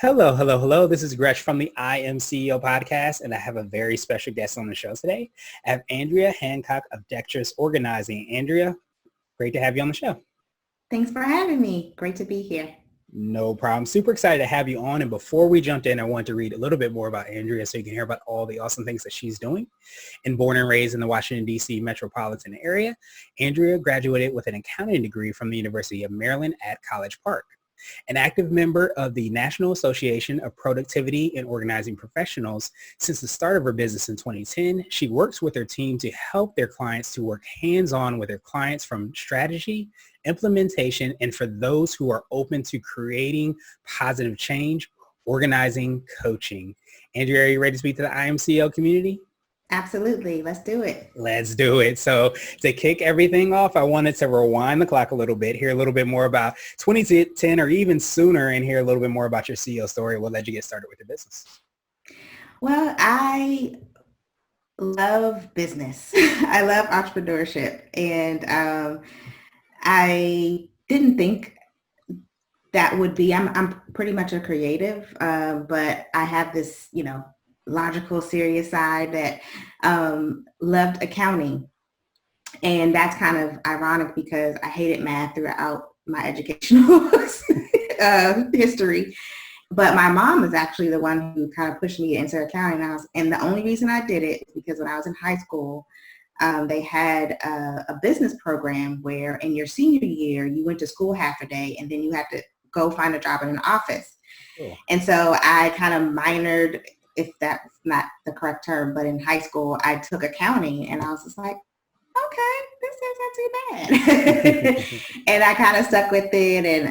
Hello, hello, hello. This is Gresh from the I Am CEO podcast, and I have a very special guest on the show today. I have Andrea Hancock of Dexterous Organizing. Andrea, great to have you on the show. Thanks for having me. Great to be here. No problem. Super excited to have you on. And before we jumped in, I want to read a little bit more about Andrea so you can hear about all the awesome things that she's doing. And born and raised in the Washington, D.C. metropolitan area, Andrea graduated with an accounting degree from the University of Maryland at College Park. An active member of the National Association of Productivity and Organizing Professionals since the start of her business in 2010, she works with her team to help their clients to work hands-on with their clients from strategy, implementation, and for those who are open to creating positive change, organizing, coaching. Andrea, are you ready to speak to the IMCO community? Absolutely. Let's do it. Let's do it. So to kick everything off, I wanted to rewind the clock a little bit, hear a little bit more about 2010 or even sooner, and hear a little bit more about your CEO story. What led you to get started with your business? Well, I love business. I love entrepreneurship. And I didn't think that would be, I'm pretty much a creative, but I have this, logical, serious side that loved accounting. And that's kind of ironic because I hated math throughout my educational history. But my mom was actually the one who kind of pushed me into accounting. And the only reason I did it is because when I was in high school, they had a business program where in your senior year, you went to school half a day and then you had to go find a job in an office. Cool. And so I kind of minored, if that's not the correct term, but in high school, I took accounting and I was just like, okay, this is not too bad. And I kind of stuck with it and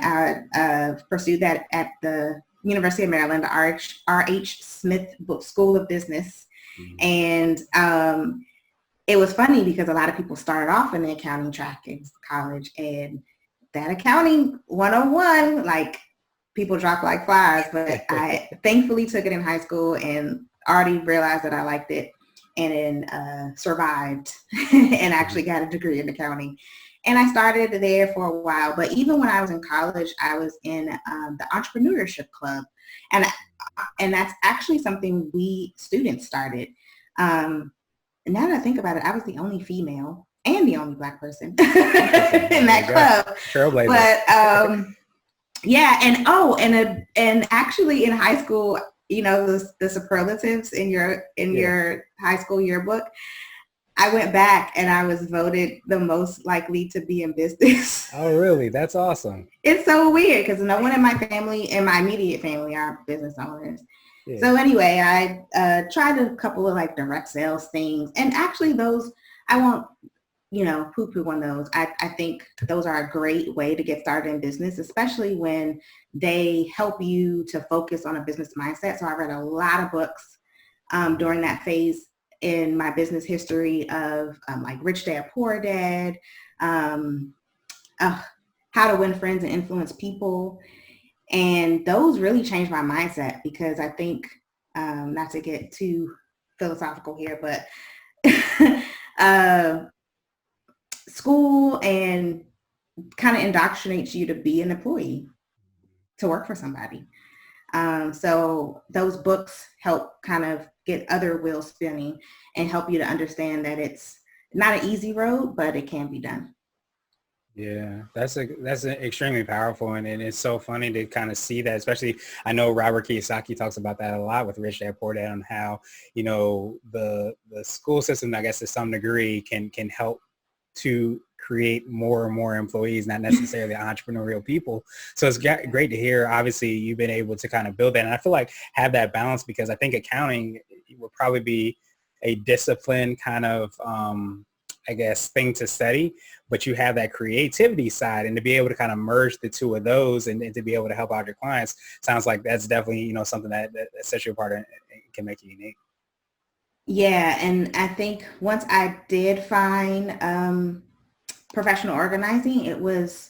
I pursued that at the University of Maryland, R.H. Smith School of Business. Mm-hmm. And it was funny because a lot of people started off in the accounting track in college, and that accounting 101, like, people drop like flies, but I thankfully took it in high school and already realized that I liked it and then survived and actually got a degree in accounting. And I started there for a while, but even when I was in college, I was in the entrepreneurship club. And that's actually something we students started. And now that I think about it, I was the only female and the only Black person in that club. Trailblazer. But yeah, and actually in high school, the superlatives in your high school yearbook, I went back and I was voted the most likely to be in business. Oh, really? That's awesome. It's so weird because no one in my family, in my immediate family, are business owners. Yeah. So anyway, I tried a couple of like direct sales things, and actually those, I won't poo-poo on those. I think those are a great way to get started in business, especially when they help you to focus on a business mindset. So I read a lot of books during that phase in my business history of like Rich Dad, Poor Dad, How to Win Friends and Influence People. And those really changed my mindset because I think, not to get too philosophical here, but school and kind of indoctrinates you to be an employee, to work for somebody. So those books help kind of get other wheels spinning and help you to understand that it's not an easy road, but it can be done. Yeah, that's extremely powerful, and it's so funny to kind of see that. Especially, I know Robert Kiyosaki talks about that a lot with Rich Dad Poor Dad on how the school system, I guess to some degree, can help to create more and more employees, not necessarily entrepreneurial people. So it's great to hear. Obviously, you've been able to kind of build that, and I feel like have that balance because I think accounting would probably be a disciplined kind of thing to study, but you have that creativity side, and to be able to kind of merge the two of those and to be able to help out your clients sounds like that's definitely, something that sets you apart and can make you unique. Yeah. And I think once I did find professional organizing, it was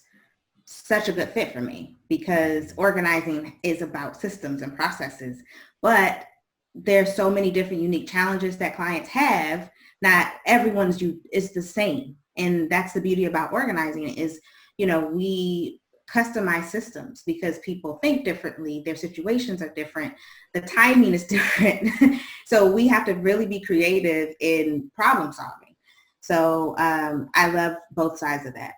such a good fit for me because organizing is about systems and processes, but there's so many different unique challenges that clients have. Not everyone's is the same. And that's the beauty about organizing is, we customize systems because people think differently, their situations are different, the timing is different. So we have to really be creative in problem solving. So I love both sides of that.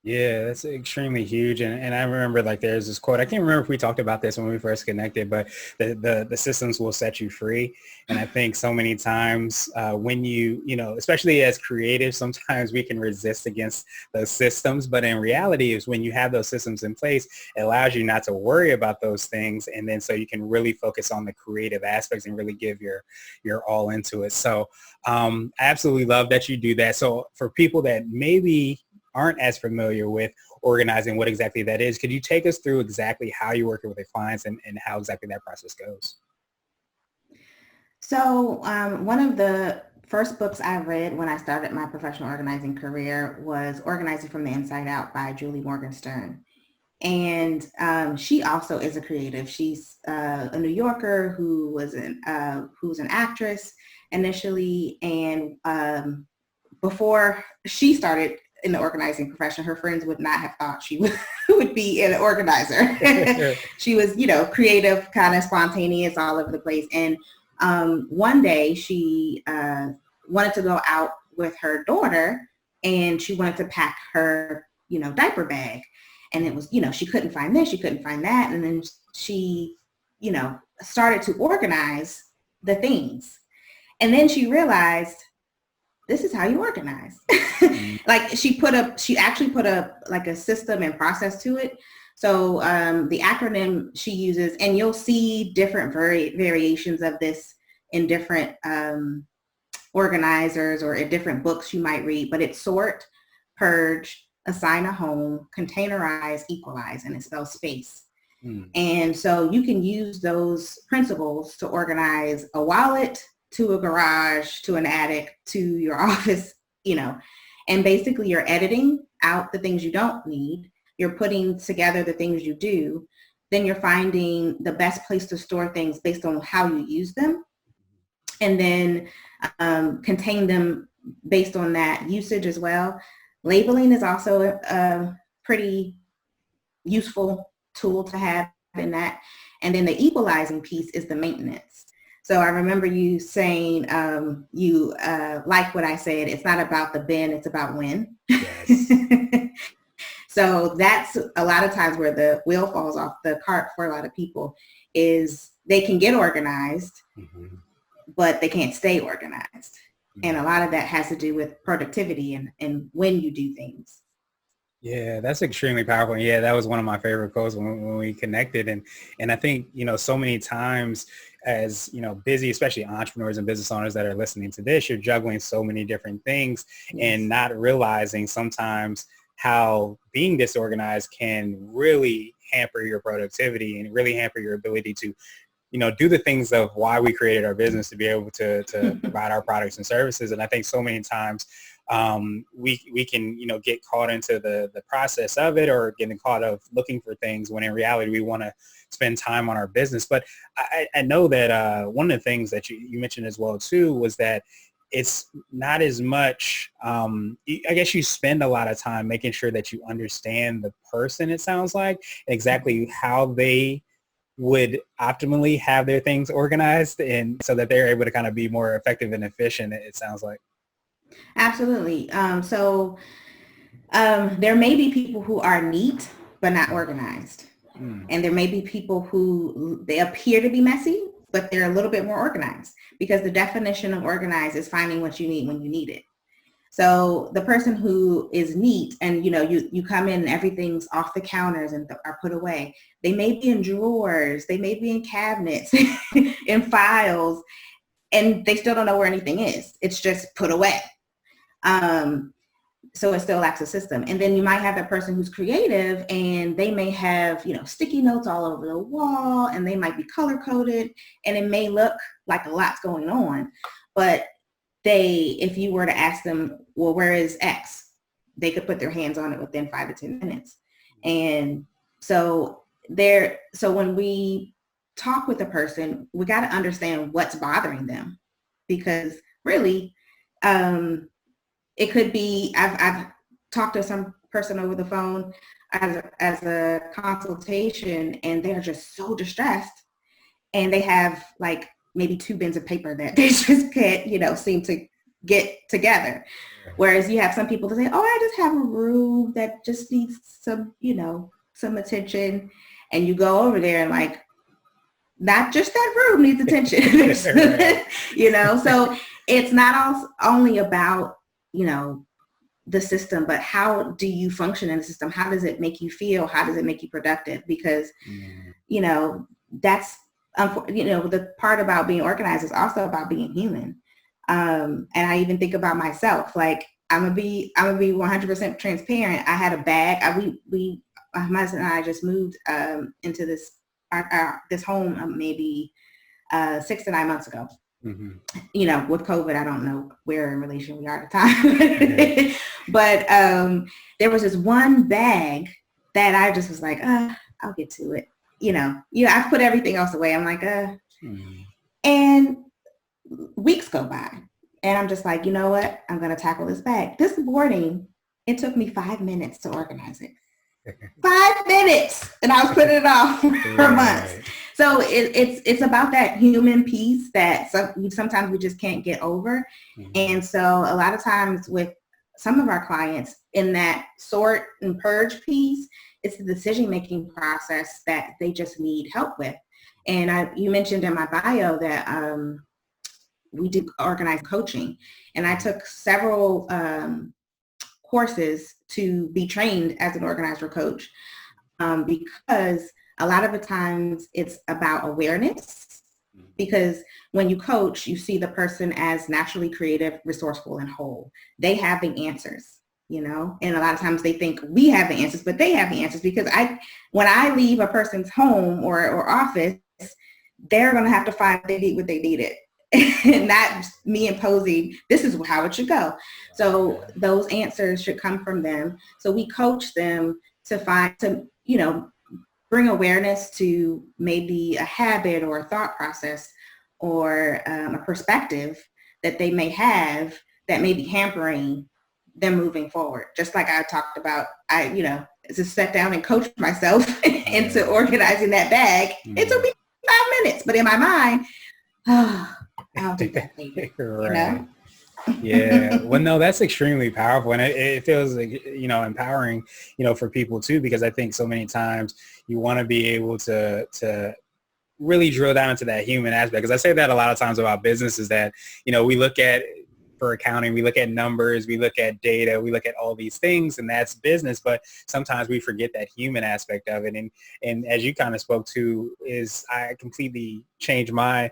Yeah, that's extremely huge. And I remember like there's this quote, I can't remember if we talked about this when we first connected, but the systems will set you free. And I think so many times when especially as creatives, sometimes we can resist against those systems. But in reality is when you have those systems in place, it allows you not to worry about those things. And then so you can really focus on the creative aspects and really give your all into it. So I absolutely love that you do that. So for people that maybe aren't as familiar with organizing what exactly that is, could you take us through exactly how you're working with your clients and how exactly that process goes? So one of the first books I read when I started my professional organizing career was Organizing from the Inside Out by Julie Morgenstern. And she also is a creative. She's a New Yorker who was an actress initially. And before she started in the organizing profession, her friends would not have thought she would be an organizer. She was, creative, kind of spontaneous, all over the place. And one day she wanted to go out with her daughter, and she wanted to pack her, diaper bag. And it was, she couldn't find this, she couldn't find that. And then she, started to organize the things. And then she realized, this is how you organize. Like she actually put up like a system and process to it. So the acronym she uses, and you'll see different variations of this in different organizers or in different books you might read, but it's sort, purge, assign a home, containerize, equalize, and it spells space. And so you can use those principles to organize a wallet, to a garage, to an attic, to your office, and basically you're editing out the things you don't need. You're putting together the things you do. Then you're finding the best place to store things based on how you use them. And then contain them based on that usage as well. Labeling is also a pretty useful tool to have in that. And then the equalizing piece is the maintenance. So I remember you saying you like what I said, it's not about the bin, it's about when. Yes. So that's a lot of times where the wheel falls off the cart for a lot of people is they can get organized, but they can't stay organized. And a lot of that has to do with productivity and when you do things. Yeah, that's extremely powerful. Yeah, that was one of my favorite quotes when we connected. And I think, so many times as, busy, especially entrepreneurs and business owners that are listening to this, you're juggling so many different things and not realizing sometimes how being disorganized can really hamper your productivity and really hamper your ability to do the things of why we created our business to be able to provide our products and services. And I think so many times we can, get caught into the process of it or getting caught of looking for things when in reality we want to spend time on our business. But I know that one of the things that you mentioned as well too was that it's not as much, I guess you spend a lot of time making sure that you understand the person, it sounds like, exactly how they would optimally have their things organized and so that they're able to kind of be more effective and efficient, it sounds like. Absolutely. So there may be people who are neat but not organized. And there may be people who they appear to be messy, but they're a little bit more organized because the definition of organized is finding what you need when you need it. So the person who is neat and, you come in and everything's off the counters and are put away. They may be in drawers. They may be in cabinets, in files, and they still don't know where anything is. It's just put away. So it still lacks a system. And then you might have that person who's creative and they may have, sticky notes all over the wall and they might be color coded and it may look like a lot's going on, but if you were to ask them, well, where is X? They could put their hands on it within 5 to 10 minutes. And so when we talk with a person, we got to understand what's bothering them because really, it could be, I've talked to some person over the phone as a consultation, and they're just so distressed, and they have like maybe 2 bins of paper that they just can't, seem to get together. Whereas you have some people that say, oh, I just have a room that just needs some attention. And you go over there and like, not just that room needs attention, so it's not only about, the system, but how do you function in the system? How does it make you feel? How does it make you productive? Because, that's, the part about being organized is also about being human. And I even think about myself, like I'm gonna be 100% transparent. I had a bag. My husband and I just moved into this home maybe 6 to 9 months ago. Mm-hmm. With COVID, I don't know where in relation we are at the time. Mm-hmm. But there was this one bag that I just was like, I'll get to it. I've put everything else away. I'm like, and weeks go by and I'm just like, you know what? I'm going to tackle this bag. This morning, it took me 5 minutes to organize it. 5 minutes, and I was putting it off for months. So it's about that human piece that sometimes we just can't get over. Mm-hmm. And so a lot of times with some of our clients in that sort and purge piece, it's the decision-making process that they just need help with. And you mentioned in my bio that we did organized coaching, and I took several courses to be trained as an organizer coach, because a lot of the times it's about awareness, because when you coach, you see the person as naturally creative, resourceful, and whole. They have the answers, and a lot of times they think we have the answers, but they have the answers, because when I leave a person's home or office, they're going to have to find what they needed. And not me imposing, this is how it should go. So those answers should come from them. So we coach them to bring awareness to maybe a habit or a thought process or a perspective that they may have that may be hampering them moving forward. Just like I talked about, I just sat down and coached myself into organizing that bag. It took me 5 minutes, but in my mind, I'll do that later. Right. Yeah. Well, no, that's extremely powerful. And it feels like, empowering, for people too, because I think so many times you want to be able to really drill down into that human aspect. Because I say that a lot of times about businesses that, we look at, for accounting, we look at numbers, we look at data, we look at all these things, and that's business. But sometimes we forget that human aspect of it. And as you kind of spoke to, is I completely changed my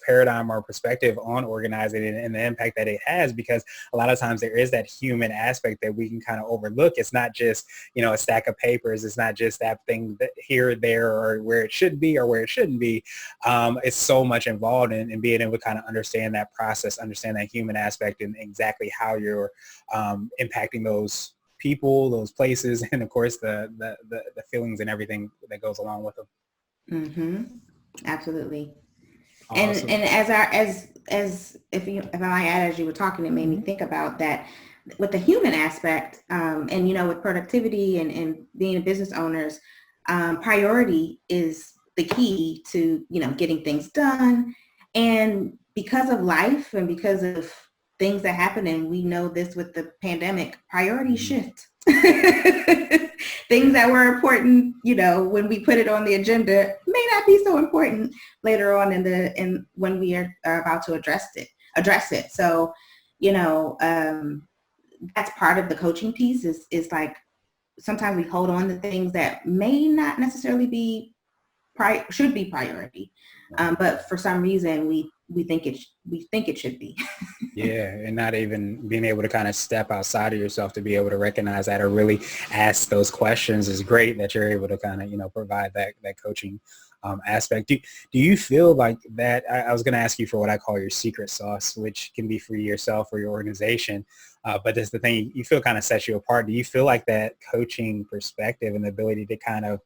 paradigm or perspective on organizing and the impact that it has, because a lot of times there is that human aspect that we can kind of overlook. It's not just, a stack of papers. It's not just that thing that here, there, or where it should be or where it shouldn't be. It's so much involved in being able to kind of understand that process, understand that human aspect, and exactly how you're impacting those people, those places, and of course the feelings and everything that goes along with them. Mm-hmm. Absolutely. Awesome. And as if I might add, as you were talking, it made me think about that with the human aspect, and with productivity and being business owners, priority is the key to getting things done. And because of life and because of things that happen, and we know this with the pandemic, priorities shift. Things that were important, when we put it on the agenda, may not be so important later on when we are about to address it. So, that's part of the coaching piece is like sometimes we hold on to things that may not necessarily should be priority, but for some reason we think it should be. Yeah, and not even being able to kind of step outside of yourself to be able to recognize that or really ask those questions is great that you're able to kind of, provide that coaching aspect. Do you feel like that? I was going to ask you for what I call your secret sauce, which can be for yourself or your organization. But that's the thing you feel kind of sets you apart. Do you feel like that coaching perspective and the ability to kind of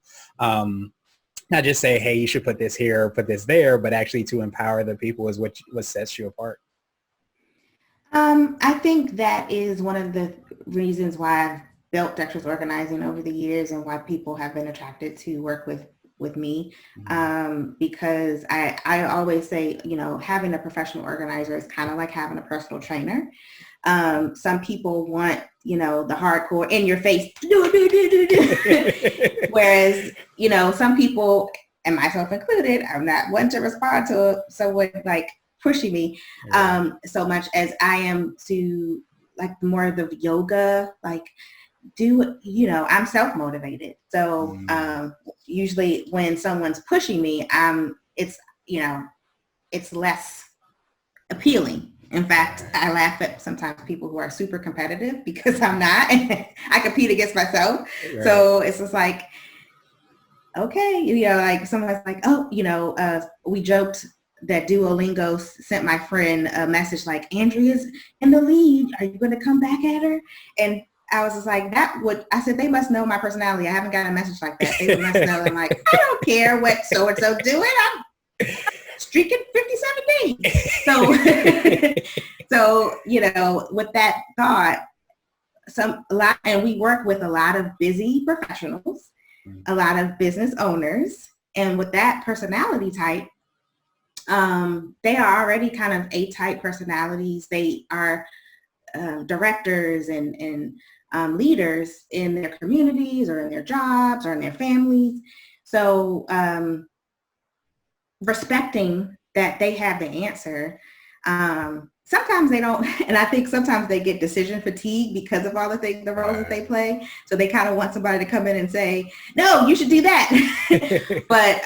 not just say, hey, you should put this here or put this there, but actually to empower the people is what sets you apart? I think that is one of the reasons why I've built Dexterous Organizing over the years and why people have been attracted to work with me. Because I always say, you know, having a professional organizer is kind of like having a personal trainer. Some people want, you know, the hardcore in your face, whereas, you know, some people, and myself included, I'm not one to respond to someone like pushing me so much as I am to like more of the yoga, like do, you know, I'm self-motivated. So usually when someone's pushing me, it's, you know, it's less appealing. In fact, I laugh at sometimes people who are super competitive because I'm not. I compete against myself. Right. So it's just like, okay, you know, like someone's like, oh, you know, we joked that Duolingo sent my friend a message like, Andrea's in the lead. Are you going to come back at her? And I was just like, I said, they must know my personality. I haven't got a message like that. They must know. I'm like, I don't care what so-and-so doing. I'm streaking 57 days. So, you know, with that thought, and we work with a lot of busy professionals, a lot of business owners. And with that personality type, they are already kind of A-type personalities. They are directors and leaders in their communities or in their jobs or in their families. So respecting that they have the answer. Sometimes they don't, and I think sometimes they get decision fatigue because of all the things, the roles that they play. So they kind of want somebody to come in and say, no, you should do that. But,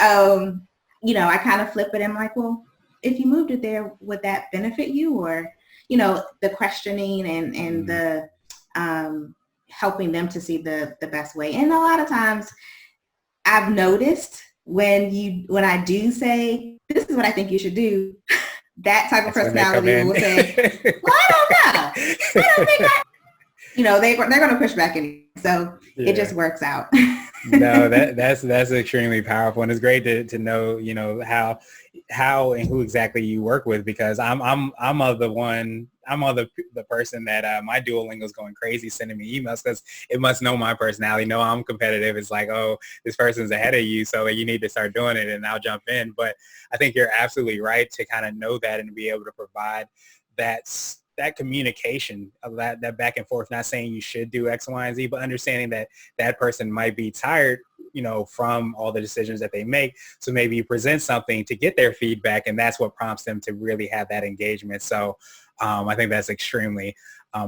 you know, I kind of flip it and I'm like, well, if you moved it there, would that benefit you? Or, you know, the questioning and the helping them to see the best way. And a lot of times I've noticed when I do say, this is what I think you should do, that type of personality will say, well, I don't know. I don't think you know, they're going to push back anyway. So it just works out. No, that's extremely powerful. And it's great to know, you know, how and who exactly you work with, because I'm the person that my Duolingo is going crazy sending me emails because it must know my personality. Know I'm competitive. It's like, oh, this person's ahead of you, so you need to start doing it, and I'll jump in. But I think you're absolutely right to kind of know that and be able to provide that communication of that back and forth, not saying you should do X, Y, and Z, but understanding that that person might be tired, you know, from all the decisions that they make. So maybe you present something to get their feedback, and that's what prompts them to really have that engagement. So I think that's extremely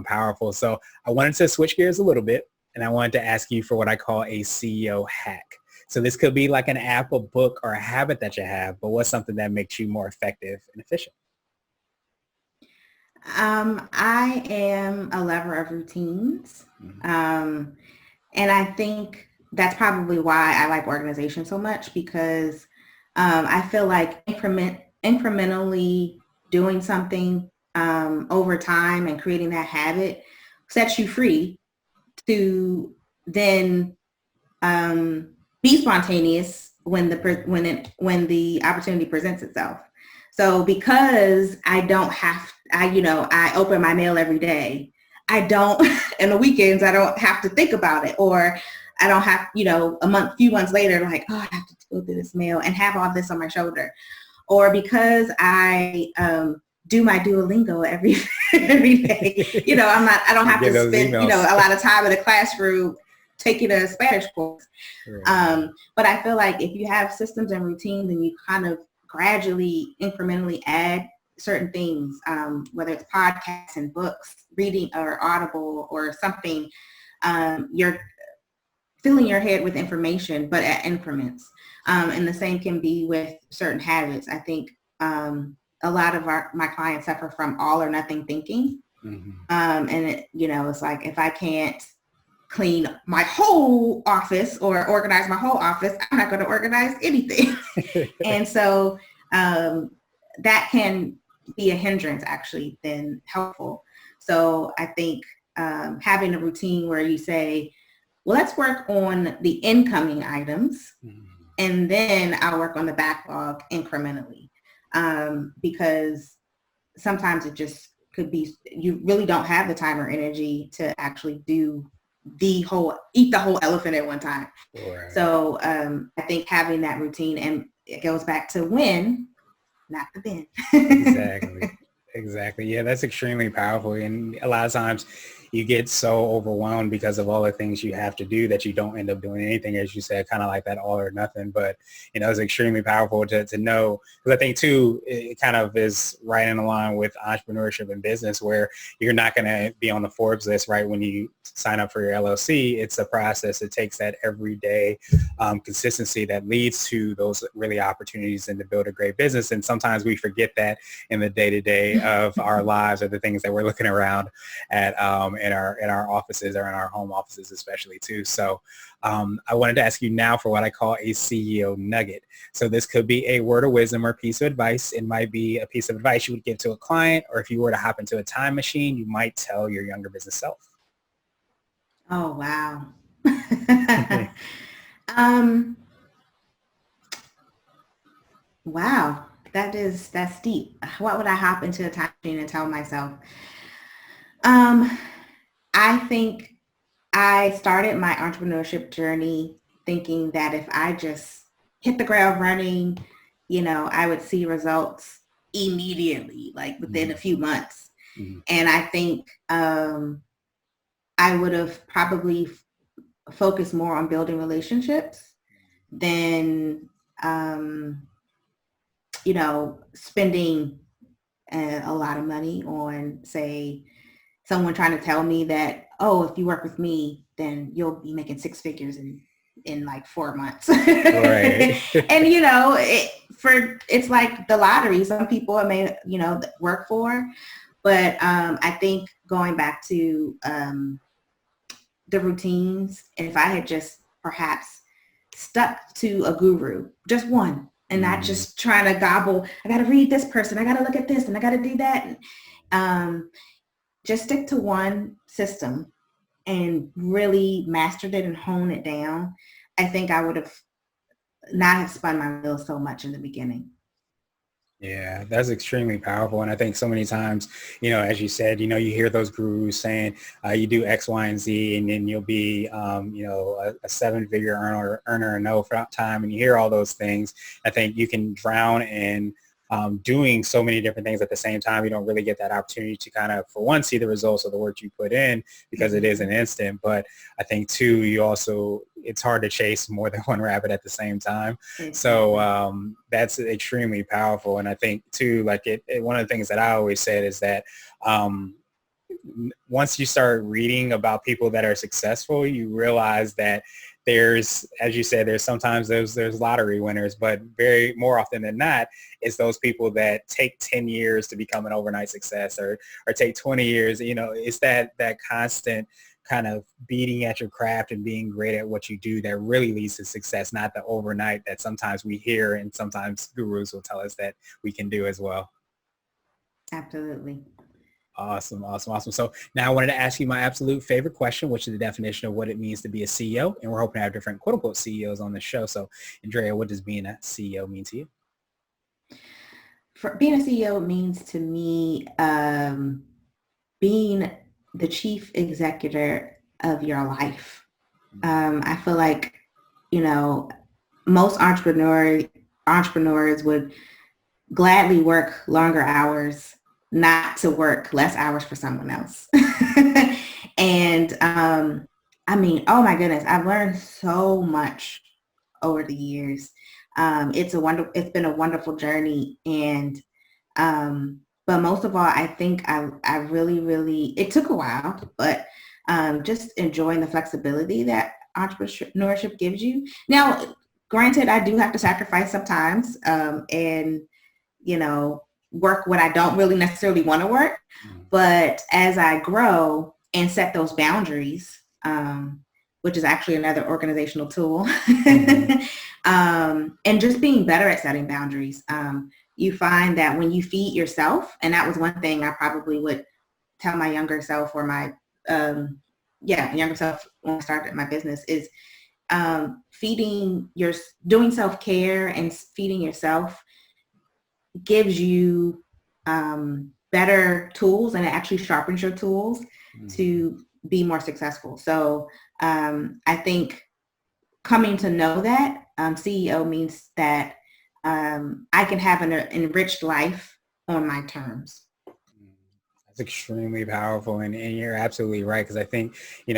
powerful. So I wanted to switch gears a little bit, and I wanted to ask you for what I call a CEO hack. So this could be like an app, a book, or a habit that you have, but what's something that makes you more effective and efficient? I am a lover of routines. And I think that's probably why I like organization so much, because I feel like incrementally doing something over time and creating that habit sets you free to then be spontaneous when the opportunity presents itself. So because I open my mail every day, I don't, and the weekends, I don't have to think about it, or I don't have, you know, few months later, like, oh, I have to go through this mail and have all this on my shoulder. Or because I do my Duolingo every day, you know, I don't have to spend, you know, a lot of time in a classroom taking a Spanish course. Right. But I feel like if you have systems and routines, then you kind of gradually, incrementally add certain things, whether it's podcasts and books, reading or Audible or something, you're filling your head with information, but at increments. And the same can be with certain habits. I think a lot of my clients suffer from all or nothing thinking. And it, you know, it's like, if I can't clean my whole office or organize my whole office, I'm not going to organize anything. And so that can be a hindrance actually than helpful. So I think having a routine where you say, well, let's work on the incoming items and then I'll work on the backlog incrementally. Because sometimes it just could be, you really don't have the time or energy to actually do eat the whole elephant at one time. Right. So I think having that routine, and it goes back to when, not the then. Exactly. Yeah, that's extremely powerful. And a lot of times you get so overwhelmed because of all the things you have to do that you don't end up doing anything, as you said, kind of like that all or nothing. But, it's extremely powerful to know, because I think too, it kind of is right in line with entrepreneurship and business, where you're not going to be on the Forbes list, right? When you sign up for your LLC, it's a process. It takes that everyday consistency that leads to those really opportunities and to build a great business. And sometimes we forget that in the day-to-day of our lives, or the things that we're looking around at in our offices, or in our home offices especially too. So I wanted to ask you now for what I call a CEO nugget. So this could be a word of wisdom or piece of advice. It might be a piece of advice you would give to a client, or if you were to hop into a time machine, you might tell your younger business self. Oh, wow. Wow. That's deep. What would I hop into a time machine and tell myself? I think I started my entrepreneurship journey thinking that if I just hit the ground running, I would see results immediately, like within a few months. Mm-hmm. And I think I would have probably focused more on building relationships than, spending a lot of money on, say, someone trying to tell me that, oh, if you work with me, then you'll be making six figures in like 4 months. Right. And it's like the lottery. Some people it may work for, but I think going back to the routines, and if I had just perhaps stuck to a guru, just one, and not just trying to gobble, I got to read this person, I got to look at this, and I got to do that. Just stick to one system and really mastered it and hone it down. I think I would have not have spun my wheels so much in the beginning. Yeah, that's extremely powerful. And I think so many times, as you said, you hear those gurus saying you do X, Y, and Z, and then you'll be, a seven-figure earner in no time. And you hear all those things. I think you can drown in doing so many different things at the same time. You don't really get that opportunity to kind of, for one, see the results of the work you put in, because it is an instant. But I think too, it's hard to chase more than one rabbit at the same time. So that's extremely powerful. And I think too, like one of the things that I always said is that once you start reading about people that are successful, you realize that there's, as you said, there's sometimes there's lottery winners, but very more often than not, it's those people that take 10 years to become an overnight success, or take 20 years. It's that constant kind of beating at your craft and being great at what you do that really leads to success, not the overnight that sometimes we hear, and sometimes gurus will tell us that we can do as well. Absolutely. Awesome. So now I wanted to ask you my absolute favorite question, which is the definition of what it means to be a CEO. And we're hoping to have different quote unquote CEOs on the show. So Andrea, what does being a CEO mean to you? For being a CEO means to me being the chief executor of your life. I feel like, most entrepreneurs would gladly work longer hours, not to work less hours for someone else. And oh my goodness, I've learned so much over the years. It's been a wonderful journey. And but most of all, I think I really, it took a while, but just enjoying the flexibility that entrepreneurship gives you. Now, granted, I do have to sacrifice sometimes, and work when I don't really necessarily want to work. But as I grow and set those boundaries, which is actually another organizational tool, and just being better at setting boundaries, you find that when you feed yourself, and that was one thing I probably would tell my younger self, or my younger self when I started my business, is doing self-care and feeding yourself gives you better tools, and it actually sharpens your tools to be more successful. So I think coming to know that CEO means that I can have an enriched life on my terms. That's extremely powerful. And you're absolutely right. Because I think,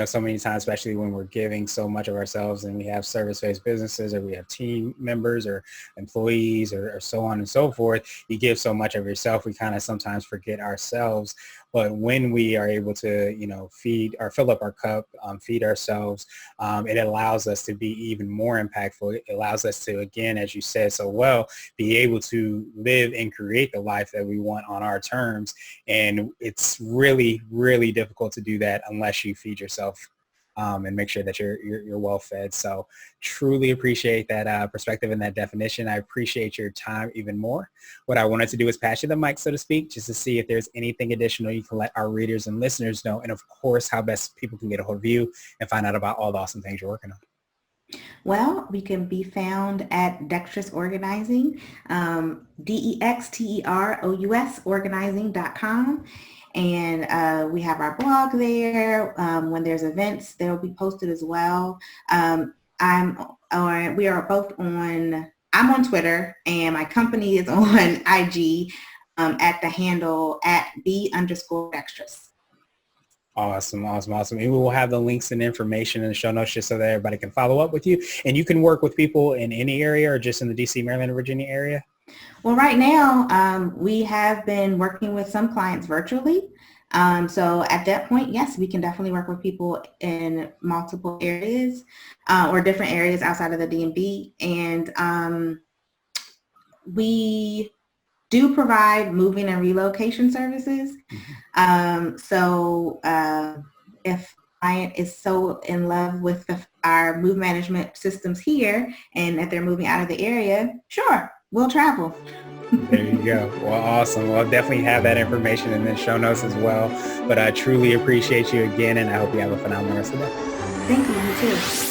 so many times, especially when we're giving so much of ourselves and we have service-based businesses or we have team members or employees or so on and so forth, you give so much of yourself, we kind of sometimes forget ourselves. But when we are able to, feed or fill up our cup, feed ourselves, it allows us to be even more impactful. It allows us to, again, as you said so well, be able to live and create the life that we want on our terms. And it's really, really difficult to do that unless you feed yourself and make sure that you're well fed. So truly appreciate that perspective and that definition. I appreciate your time even more. What I wanted to do is pass you the mic, so to speak, just to see if there's anything additional you can let our readers and listeners know. And of course, how best people can get a hold of you and find out about all the awesome things you're working on. Well, we can be found at Dexterous Organizing, DEXTEROUS organizing.com. And we have our blog there. When there's events, they'll be posted as well. We are both I'm on Twitter, and my company is on IG at the handle at @B_Dexterous. Awesome. And we will have the links and information in the show notes just so that everybody can follow up with you. And you can work with people in any area or just in the DC, Maryland, and Virginia area? Well, right now, we have been working with some clients virtually. So at that point, yes, we can definitely work with people in multiple areas or different areas outside of the DMV. And we do provide moving and relocation services. So if a client is so in love with our move management systems here and that they're moving out of the area, sure, we'll travel. There you go. Well, awesome. Well, I'll definitely have that information in the show notes as well. But I truly appreciate you again, and I hope you have a phenomenal rest of the day. Thank you. You too.